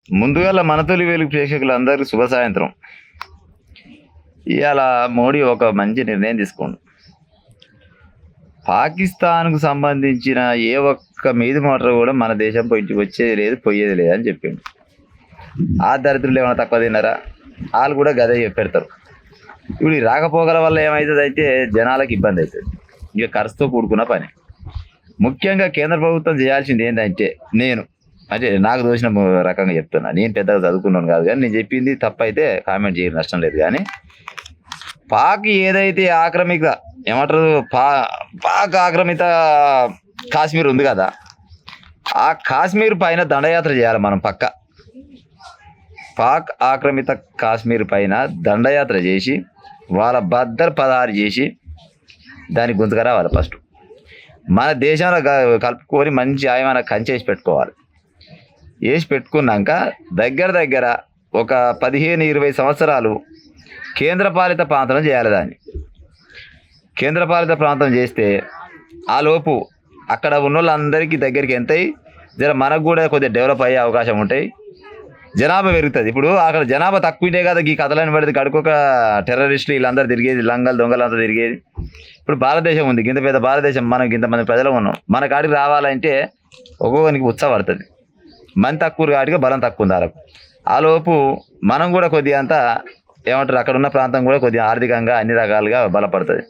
ముందుగా మన తొలి వెలుగు ప్రేక్షకులందరికీ శుభ సాయంత్రం. ఇవాళ మోడీ ఒక మంచి నిర్ణయం తీసుకోండు. పాకిస్తాన్కు సంబంధించిన ఏ ఒక్క మీది మోటార్ కూడా మన దేశం ఇంటికి వచ్చేది లేదు, పోయేది లేదు అని చెప్పిండు. ఆ దరిద్రులు ఏమైనా తక్కువ తిన్నారా? వాళ్ళు కూడా గదే పెడతారు. ఇప్పుడు ఈ రాకపోకల వల్ల ఏమవుతుంది అయితే జనాలకు ఇబ్బంది అవుతుంది. ఇక ఖర్చుతో కూడుకున్న పని. ముఖ్యంగా కేంద్ర ప్రభుత్వం చేయాల్సింది ఏంటంటే, అంటే నాకు దోచిన రకంగా చెప్తున్నా. నేను పెద్దగా చదువుకున్నాను కాదు, కానీ నేను చెప్పింది తప్పైతే కామెంట్ చేయడం నష్టం లేదు. కానీ పాక్ ఏదైతే ఆక్రమిత ఏమంటారు పాక్ ఆక్రమిత కాశ్మీర్ ఉంది కదా, ఆ కాశ్మీర్ పైన దండయాత్ర చేయాలి మనం పాక్ ఆక్రమిత కాశ్మీర్ పైన దండయాత్ర చేసి వాళ్ళ బద్దలు పదహారు చేసి దాని గొంతుకు రావాలి. ఫస్ట్ మన దేశంలో కలుపుకొని మంచి ఆయమైన కంచేసి పెట్టుకోవాలి. వేసి పెట్టుకున్నాక దగ్గర ఒక 15-20 సంవత్సరాలు కేంద్రపాలిత ప్రాంతం చేయాలి. దాన్ని కేంద్రపాలిత ప్రాంతం చేస్తే ఆ లోపు అక్కడ ఉన్న వాళ్ళందరికీ దగ్గరికి ఎంతయి మనకు కూడా కొద్దిగా డెవలప్ అయ్యే అవకాశం ఉంటాయి. జనాభా పెరుగుతుంది. ఇప్పుడు అక్కడ జనాభా తక్కువ ఉంటే కదా ఈ కథలని పడితే కడుకొక టెర్రరిస్టులు వీళ్ళందరూ తిరిగేది, లంగలు దొంగలు అంతా తిరిగేది. ఇప్పుడు భారతదేశం ఉంది, ఇంత పెద్ద భారతదేశం, మనకి ఇంతమంది ప్రజలు ఉన్నాం. మన కాడికి రావాలంటే ఒక్కొక్కరికి ఉత్సాహపడుతుంది. మంది తక్కువ కాడిగా బలం తక్కువ ఉంది వాళ్ళకు. ఆ లోపు మనం కూడా కొద్దిగా అంతా ఏమంటారు, అక్కడ ఉన్న ప్రాంతం కూడా కొద్దిగా ఆర్థికంగా అన్ని రకాలుగా బలపడుతుంది.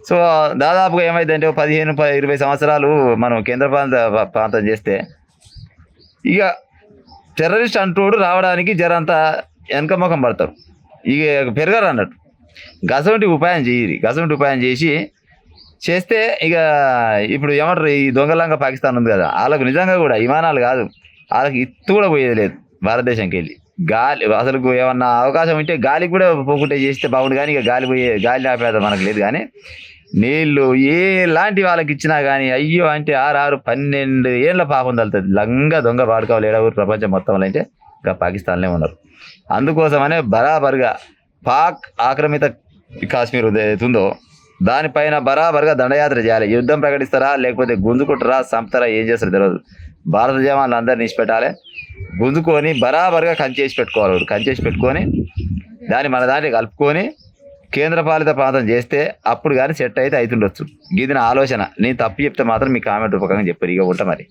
సో దాదాపుగా ఏమైందంటే 15-20 సంవత్సరాలు మనం కేంద్రపాలిత ప్రాంతం చేస్తే ఇక టెర్రరిస్ట్ అంటోడు రావడానికి జరంతా వెనకముఖం పడతారు, ఇక పెరగరు అన్నట్టు. గసవంటి ఉపాయం చేస్తే ఇక ఇప్పుడు ఏమంటారు, ఈ దొంగలంగా పాకిస్తాన్ ఉంది కదా, వాళ్ళకు నిజంగా కూడా విమానాలు కాదు, వాళ్ళకి ఇత్తు కూడా పోయేది లేదు భారతదేశంకి వెళ్ళి. గాలి అసలు ఏమన్నా అవకాశం ఉంటే గాలికి కూడా పోకుంటే చేస్తే బాగుండు, కానీ ఇక గాలి ఆపేద మనకు లేదు. కానీ నీళ్ళు ఎలాంటి వాళ్ళకి ఇచ్చినా కానీ అయ్యో అంటే 6-12 ఏళ్ళ పాపం తలుతుంది. లంగా దొంగ వాడుకోవాలి ఏడవరు ప్రపంచం మొత్తంలో అంటే ఇంకా పాకిస్తాన్లే ఉన్నారు. అందుకోసమనే బరాబర్గా పాక్ ఆక్రమిత కాశ్మీర్ ఉందో దానిపైన బరాబర్గా దండయాత్ర చేయాలి. యుద్ధం ప్రకటిస్తారా లేకపోతే గుంజుకుంటారా చంపుతారా ఏం చేస్తారో తెలియదు. భారత జవాన్లు అందరినీ ఇచ్చిపెట్టాలి, గుంజుకొని బరాబర్గా కంచేసి పెట్టుకొని దాన్ని మన దాన్ని కలుపుకొని కేంద్రపాలిత ప్రాంతం చేస్తే అప్పుడు కానీ సెట్ అయితే అవుతుండొచ్చు. ఇది నా ఆలోచన. నేను తప్పు చెప్తే మాత్రం మీ కామెంట్ రూపకంగా చెప్పారు. ఇక ఉంటా మరి.